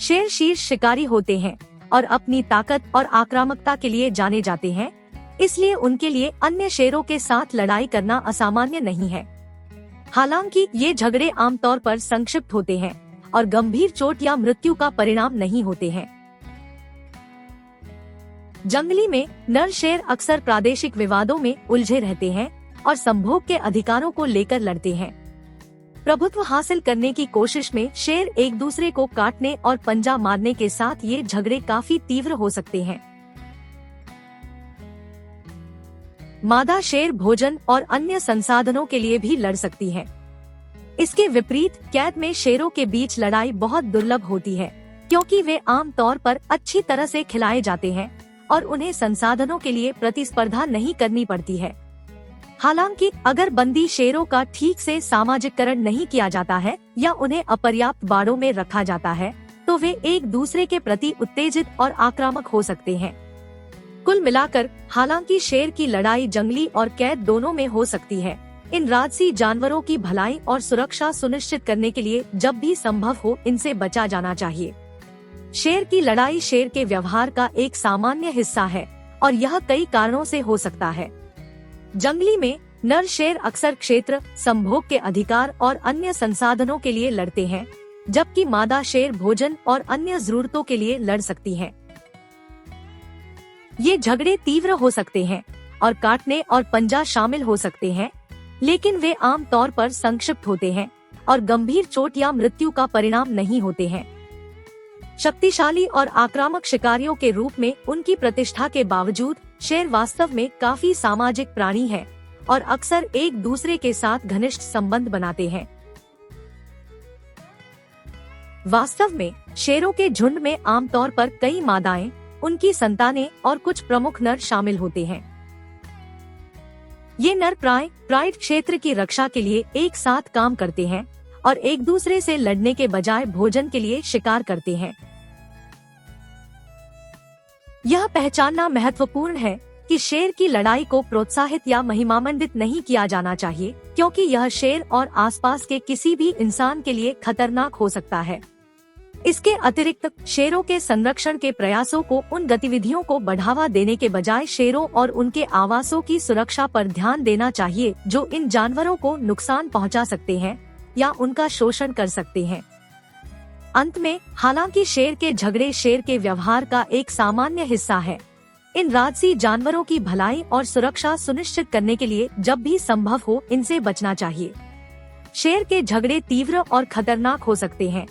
शेर शीर्ष शिकारी होते हैं और अपनी ताकत और आक्रामकता के लिए जाने जाते हैं, इसलिए उनके लिए अन्य शेरों के साथ लड़ाई करना असामान्य नहीं है। हालांकि ये झगड़े आमतौर पर संक्षिप्त होते हैं और गंभीर चोट या मृत्यु का परिणाम नहीं होते हैं। जंगली में नर शेर अक्सर प्रादेशिक विवादों में उलझे रहते हैं और संभोग के अधिकारों को लेकर लड़ते हैं। प्रभुत्व हासिल करने की कोशिश में शेर एक दूसरे को काटने और पंजा मारने के साथ ये झगड़े काफी तीव्र हो सकते हैं। मादा शेर भोजन और अन्य संसाधनों के लिए भी लड़ सकती है। इसके विपरीत कैद में शेरों के बीच लड़ाई बहुत दुर्लभ होती है, क्योंकि वे आम तौर पर अच्छी तरह से खिलाए जाते हैं और उन्हें संसाधनों के लिए प्रतिस्पर्धा नहीं करनी पड़ती है। हालांकि अगर बंदी शेरों का ठीक से सामाजिकरण नहीं किया जाता है या उन्हें अपर्याप्त बाड़ों में रखा जाता है, तो वे एक दूसरे के प्रति उत्तेजित और आक्रामक हो सकते हैं। कुल मिलाकर हालांकि शेर की लड़ाई जंगली और कैद दोनों में हो सकती है, इन राजसी जानवरों की भलाई और सुरक्षा सुनिश्चित करने के लिए जब भी संभव हो इनसे बचा जाना चाहिए। शेर की लड़ाई शेर के व्यवहार का एक सामान्य हिस्सा है और यह कई कारणों से हो सकता है। जंगली में नर शेर अक्सर क्षेत्र, संभोग के अधिकार और अन्य संसाधनों के लिए लड़ते हैं, जबकि मादा शेर भोजन और अन्य जरूरतों के लिए लड़ सकती है। ये झगड़े तीव्र हो सकते हैं और काटने और पंजा शामिल हो सकते हैं, लेकिन वे आम तौर पर संक्षिप्त होते हैं और गंभीर चोट या मृत्यु का परिणाम नहीं होते हैं। शक्तिशाली और आक्रामक शिकारियों के रूप में उनकी प्रतिष्ठा के बावजूद शेर वास्तव में काफी सामाजिक प्राणी है और अक्सर एक दूसरे के साथ घनिष्ठ संबंध बनाते हैं। वास्तव में शेरों के झुंड में आमतौर पर कई मादाएं, उनकी संतानें और कुछ प्रमुख नर शामिल होते हैं। ये नर प्राइड क्षेत्र की रक्षा के लिए एक साथ काम करते हैं और एक दूसरे से लड़ने के बजाय भोजन के लिए शिकार करते हैं। यह पहचानना महत्वपूर्ण है कि शेर की लड़ाई को प्रोत्साहित या महिमामंडित नहीं किया जाना चाहिए, क्योंकि यह शेर और आसपास के किसी भी इंसान के लिए खतरनाक हो सकता है। इसके अतिरिक्त शेरों के संरक्षण के प्रयासों को उन गतिविधियों को बढ़ावा देने के बजाय शेरों और उनके आवासों की सुरक्षा पर ध्यान देना चाहिए, जो इन जानवरों को नुकसान पहुंचा सकते हैं या उनका शोषण कर सकते हैं। अंत में, हालांकि शेर के झगड़े शेर के व्यवहार का एक सामान्य हिस्सा है, इन राजसी जानवरों की भलाई और सुरक्षा सुनिश्चित करने के लिए जब भी संभव हो इनसे बचना चाहिए। शेर के झगड़े तीव्र और खतरनाक हो सकते हैं,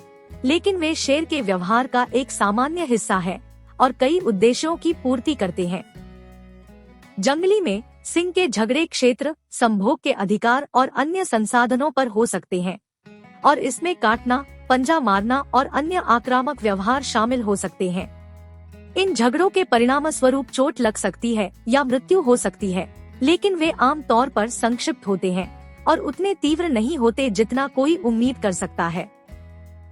लेकिन वे शेर के व्यवहार का एक सामान्य हिस्सा है और कई उद्देश्यों की पूर्ति करते हैं। जंगली में सिंह के झगड़े क्षेत्र, संभोग के अधिकार और अन्य संसाधनों पर हो सकते हैं और इसमें काटना, पंजा मारना और अन्य आक्रामक व्यवहार शामिल हो सकते हैं। इन झगड़ों के परिणामस्वरूप चोट लग सकती है या मृत्यु हो सकती है, लेकिन वे आम तौर पर संक्षिप्त होते हैं और उतने तीव्र नहीं होते जितना कोई उम्मीद कर सकता है।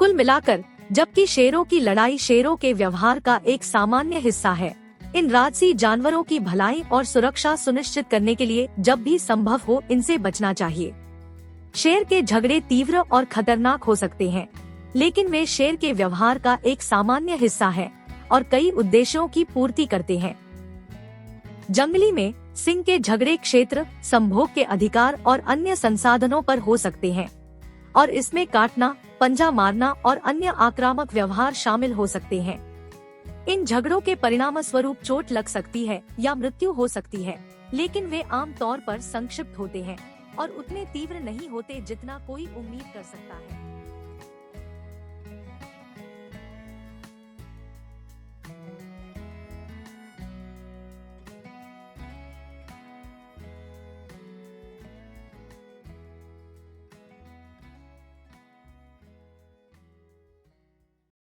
कुल मिलाकर, जबकि शेरों की लड़ाई शेरों के व्यवहार का एक सामान्य हिस्सा है, इन राजसी जानवरों की भलाई और सुरक्षा सुनिश्चित करने के लिए जब भी संभव हो इनसे बचना चाहिए। शेर के झगड़े तीव्र और खतरनाक हो सकते हैं, लेकिन वे शेर के व्यवहार का एक सामान्य हिस्सा है और कई उद्देश्यों की पूर्ति करते हैं। जंगली में सिंह के झगड़े क्षेत्र, संभोग के अधिकार और अन्य संसाधनों पर हो सकते हैं और इसमें काटना, पंजा मारना और अन्य आक्रामक व्यवहार शामिल हो सकते हैं। इन झगड़ों के परिणामस्वरूप चोट लग सकती है या मृत्यु हो सकती है, लेकिन वे आम तौर पर संक्षिप्त होते हैं और उतने तीव्र नहीं होते जितना कोई उम्मीद कर सकता है।